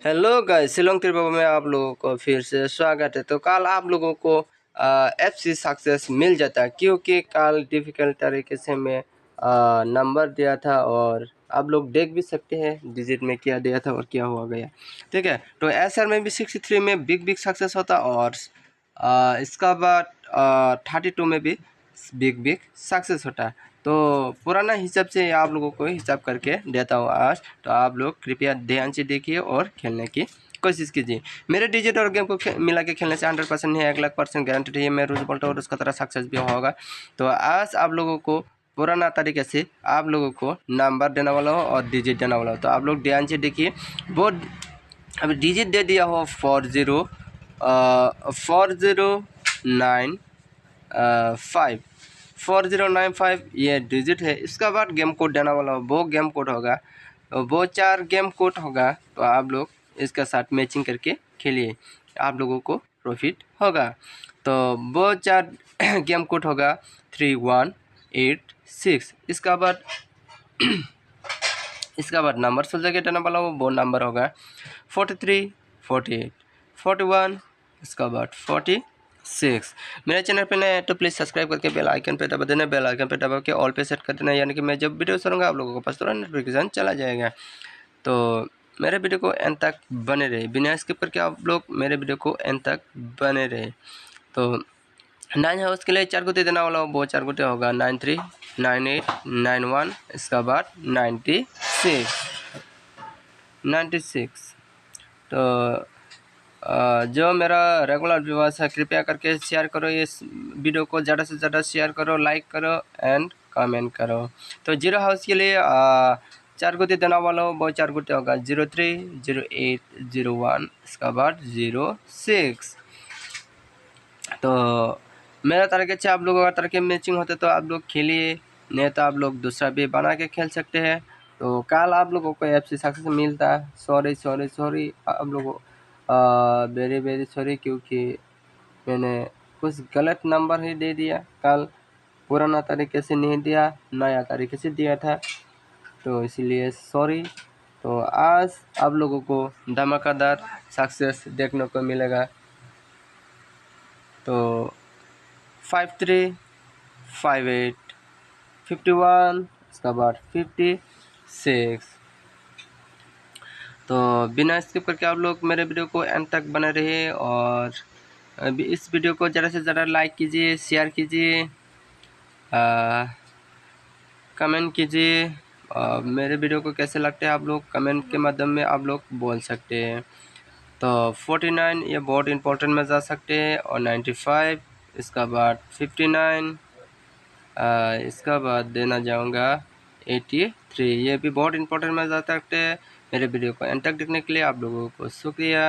Hello guys, Shillong Tripura में आप लोगों को फिर से स्वागत है। तो कल आप लोगों को एफसी सक्सेस मिल जाता क्योंकि कल डिफ़िकल्ट तरीके से मैं नंबर दिया था और आप लोग देख भी सकते हैं डिजिट में क्या दिया था और क्या हुआ गया। ठीक है, तो एसआर में भी 63 में बिग सक्सेस होता और इसका बाद 32 में भी बिग सक्सेस होता। तो पुराना हिसाब से आप लोगों को हिसाब करके देता हूँ आज, तो आप लोग कृपया ध्यान से देखिए और खेलने की कोशिश कीजिए। मेरे डिजिट और गेम को मिला के खेलने से 100% है, 1,00,000% गारंटेड है मैं रोज बोलता और उसका तरह सक्सेस भी होगा। तो आज आप लोगों को पुराना तरीके से आप लोगों को नंबर देने वाला हो और डिजिट देने वाला हो, तो आप लोग ध्यान से देखिए। वो अभी डिजिट दे दिया हो 4095 ये डिजिट है। इसका बाद गेम कोड देने वाला हो, वो गेम कोड होगा, वो 4 गेम कोड होगा। तो आप लोग इसके साथ मैचिंग करके खेलिए, आप लोगों को प्रॉफिट होगा। तो वो 4 गेम कोड होगा 3186। इसका बाद नंबर सोल्जर के देने वाला वो नंबर होगा 43 48 41, इसका बाद 46। मेरे चैनल पे नए तो प्लीज़ सब्सक्राइब करके बेल आइकन पे दबा देना, बेल आइकन पे दबा के ऑल पे सेट कर देना, यानी कि मैं जब वीडियो करूँगा आप लोगों के पास तुरंत नोटिफिकेशन चला जाएगा। तो मेरे वीडियो को एंड तक बने रहे, बिना स्किप करके आप लोग मेरे वीडियो को एंड तक बने रहे। तो 9 है, उसके लिए 4 गुत्ते देना वाला वो 4 गुत्ते होगा 93 98 91, इसका बाद 96। तो जो मेरा रेगुलर व्यूअर्स है कृपया करके शेयर करो, इस वीडियो को ज़्यादा से ज़्यादा शेयर करो, लाइक करो एंड कमेंट करो। तो जीरो हाउस के लिए 4 गुत्ते देना वाला हो वो 4 गुत्ते होगा 03 08 01, इसका बाद 06। तो मेरा तरीके से आप लोगों का तरीके मैचिंग होते तो आप लोग खेलिए, नहीं तो आप लोग दूसरा भी बना के खेल सकते हैं। तो कल आप लोगों को एफसी सक्सेस मिलता है। सॉरी आप लोगों, वेरी सॉरी, क्योंकि मैंने कुछ गलत नंबर ही दे दिया। कल पुराना तरीके से नहीं दिया, नया तरीके से दिया था, तो इसीलिए सॉरी। तो आज आप लोगों को धमाकेदार सक्सेस देखने को मिलेगा। तो 53 58 51, इसका बाद 56। तो बिना स्किप करके आप लोग मेरे वीडियो को एंड तक बने रहिए और अभी इस वीडियो को ज़्यादा से ज़्यादा लाइक कीजिए, शेयर कीजिए, कमेंट कीजिए। मेरे वीडियो को कैसे लगते हैं आप लोग कमेंट के माध्यम में आप लोग बोल सकते हैं। तो 49 ये बहुत इंपॉर्टेंट में जा सकते हैं और 95, इसका बाद 59, इसका बाद देना जाऊंगा 83, ये भी बहुत इंपॉर्टेंट में जा सकते हैं। मेरे वीडियो को एंड तक देखने के लिए आप लोगों को शुक्रिया।